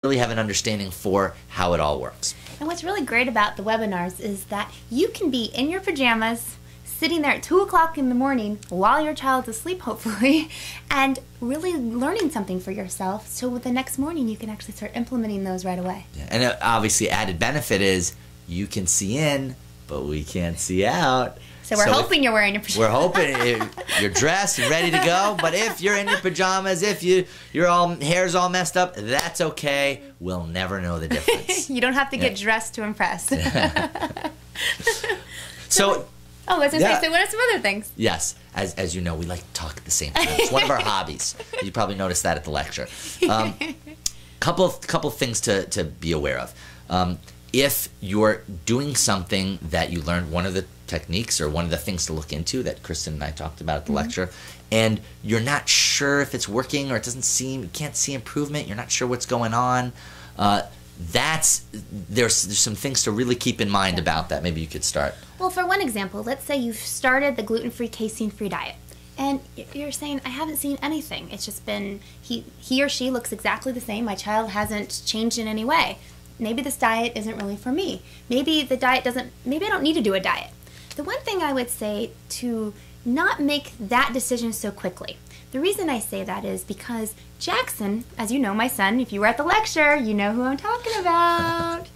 really have an understanding for how it all works. And what's really great about the webinars is that you can be in your pajamas, sitting there at 2 o'clock in the morning while your child's asleep, hopefully, and really learning something for yourself. So the next morning you can actually start implementing those right away. Yeah. And obviously added benefit is you can see in, but we can't see out. So we're hoping you're wearing your pajamas. We're hoping you're dressed, you're ready to go. But if you're in your pajamas, if your hair's all messed up, that's okay. We'll never know the difference. You don't have to get dressed to impress. So, I was going to say, so what are some other things? Yes. As you know, we like to talk at the same time. It's one of our hobbies. You probably noticed that at the lecture. Couple of things to be aware of. If you're doing something that you learned, one of the techniques or one of the things to look into that Kristin and I talked about at the lecture, and you're not sure if it's working or it doesn't seem, you can't see improvement, you're not sure what's going on, there's some things to really keep in mind about that. Maybe you could start. Well, for one example, let's say you've started the gluten-free, casein-free diet. And you're saying, I haven't seen anything. It's just been, he or she looks exactly the same. My child hasn't changed in any way. Maybe this diet isn't really for me. Maybe the diet doesn't, maybe I don't need to do a diet. The one thing I would say to not make that decision so quickly. The reason I say that is because Jackson, as you know, my son, if you were at the lecture, you know who I'm talking about.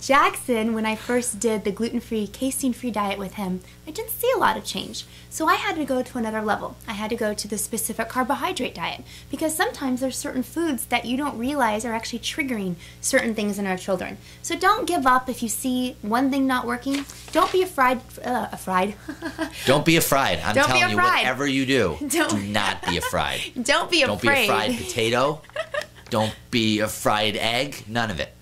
Jackson, when I first did the gluten-free, casein-free diet with him, I didn't see a lot of change. So I had to go to another level. I had to go to the specific carbohydrate diet because sometimes there's certain foods that you don't realize are actually triggering certain things in our children. So don't give up if you see one thing not working. Don't be afraid. Don't be afraid. I'm Don't telling be you, afraid. whatever you do, do not be afraid. Don't be Don't be afraid. a fried potato. Don't be a fried egg. None of it.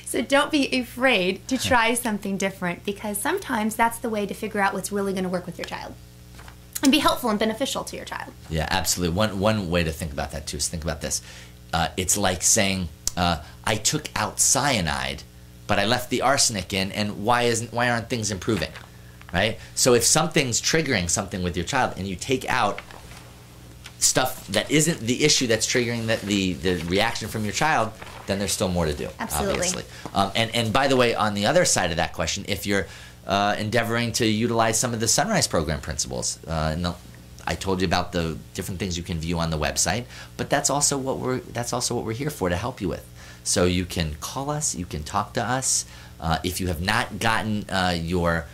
So don't be afraid to try something different because sometimes that's the way to figure out what's really going to work with your child and be helpful and beneficial to your child. Yeah, absolutely. One way to think about that too is think about this. It's like saying, I took out cyanide, but I left the arsenic in, and why aren't things improving? Right? So if something's triggering something with your child and you take out stuff that isn't the issue that's triggering the reaction from your child, then there's still more to do. Absolutely. Obviously. And by the way, on the other side of that question, if you're endeavoring to utilize some of the Sunrise Program principles, I told you about the different things you can view on the website, but that's also what we're here for, to help you with. So you can call us, you can talk to us. If you have not gotten your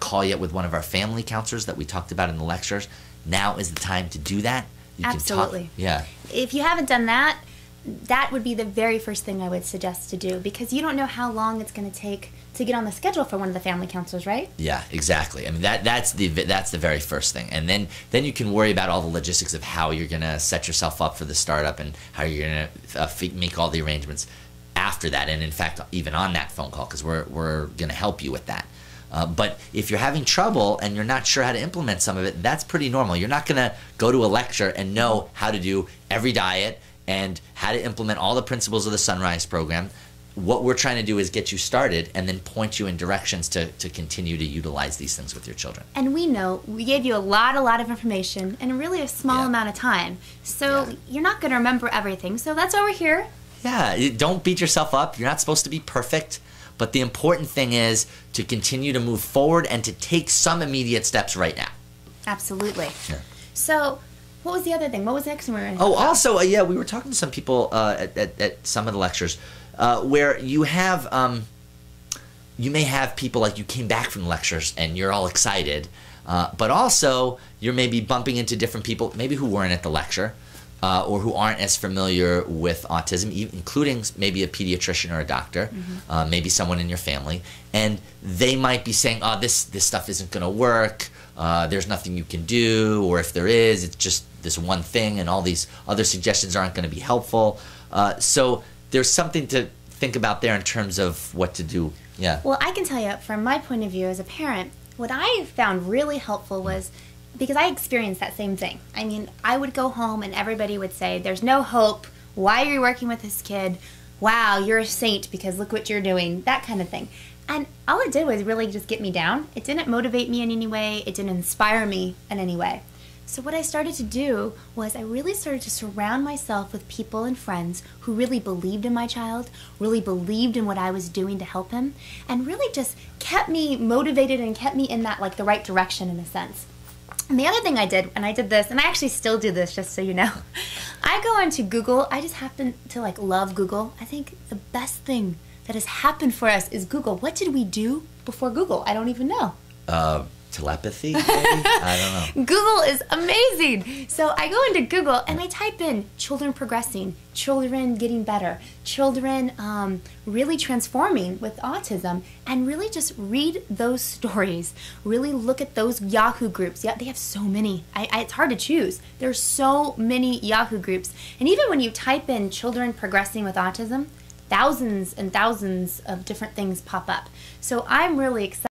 call yet with one of our family counselors that we talked about in the lectures, now is the time to do that. You Absolutely. Can talk, yeah. If you haven't done that, that would be the very first thing I would suggest to do because you don't know how long it's going to take to get on the schedule for one of the family counselors, right? Yeah, exactly. I mean, that's the very first thing, and then you can worry about all the logistics of how you're going to set yourself up for the startup and how you're going to make all the arrangements after that. And in fact, even on that phone call, because we're going to help you with that. But if you're having trouble and you're not sure how to implement some of it, that's pretty normal. You're not going to go to a lecture and know how to do every diet and how to implement all the principles of the Sunrise Program. What we're trying to do is get you started and then point you in directions to continue to utilize these things with your children. And we know we gave you a lot of information in really a small amount of time. So you're not going to remember everything. So that's why we're here. Yeah, don't beat yourself up. You're not supposed to be perfect. But the important thing is to continue to move forward and to take some immediate steps right now. Absolutely. Yeah. So what was the other thing? What was the next one we were going to talk about? Also, we were talking to some people at some of the lectures where you may have people like you came back from the lectures and you're all excited, but also you're maybe bumping into different people maybe who weren't at the lecture or who aren't as familiar with autism, including maybe a pediatrician or a doctor, maybe someone in your family, and they might be saying, oh, this stuff isn't going to work, there's nothing you can do, or if there is, it's just this one thing and all these other suggestions aren't going to be helpful. So there's something to think about there in terms of what to do. Yeah. Well, I can tell you from my point of view as a parent, what I found really helpful was because I experienced that same thing. I mean, I would go home and everybody would say, there's no hope. Why are you working with this kid? Wow, you're a saint because look what you're doing. That kind of thing. And all it did was really just get me down. It didn't motivate me in any way. It didn't inspire me in any way. So what I started to do was I really started to surround myself with people and friends who really believed in my child, really believed in what I was doing to help him, and really just kept me motivated and kept me in that, like, the right direction in a sense. And the other thing I did, and I did this, and I actually still do this, just so you know, I go into Google. I just happen to, like, love Google. I think the best thing that has happened for us is Google. What did we do before Google? I don't even know. Telepathy, maybe? I don't know. Google is amazing. So I go into Google and I type in children progressing, children getting better, children really transforming with autism, and really just read those stories. Really look at those Yahoo groups. Yeah, they have so many. It's hard to choose. There's so many Yahoo groups. And even when you type in children progressing with autism, thousands and thousands of different things pop up. So I'm really excited.